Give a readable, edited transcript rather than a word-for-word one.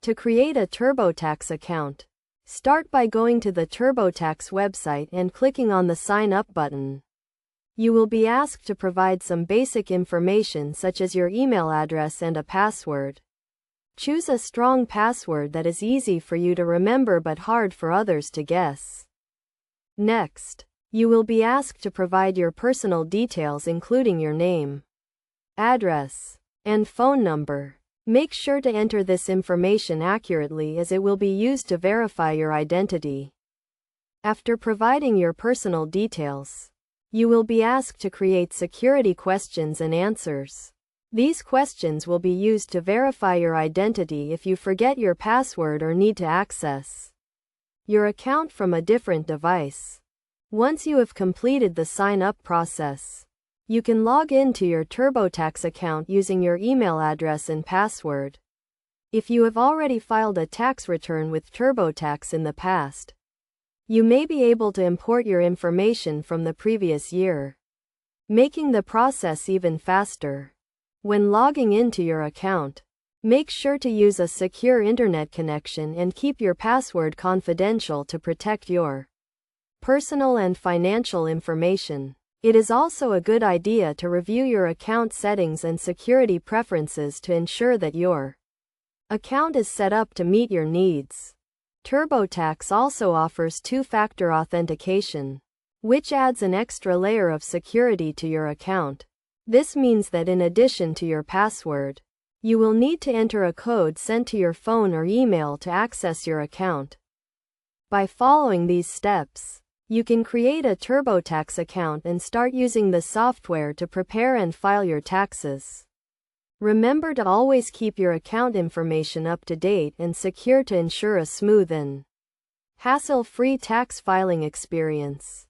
To create a Turbotax account, start by going to the Turbotax website and clicking on the Sign Up button. You will be asked to provide some basic information such as your email address and a password. Choose a strong password that is easy for you to remember but hard for others to guess. Next, you will be asked to provide your personal details including your name, address, and phone number. Make sure to enter this information accurately as it will be used to verify your identity. After providing your personal details, you will be asked to create security questions and answers. These questions will be used to verify your identity if you forget your password or need to access your account from a different device. Once you have completed the sign-up process, you can log in to your Turbotax account using your email address and password. If you have already filed a tax return with Turbotax in the past, you may be able to import your information from the previous year, making the process even faster. When logging into your account, make sure to use a secure internet connection and keep your password confidential to protect your personal and financial information. It is also a good idea to review your account settings and security preferences to ensure that your account is set up to meet your needs. Turbotax also offers two-factor authentication, which adds an extra layer of security to your account. This means that in addition to your password, you will need to enter a code sent to your phone or email to access your account. By following these steps, you can create a Turbotax account and start using the software to prepare and file your taxes. Remember to always keep your account information up to date and secure to ensure a smooth and hassle-free tax filing experience.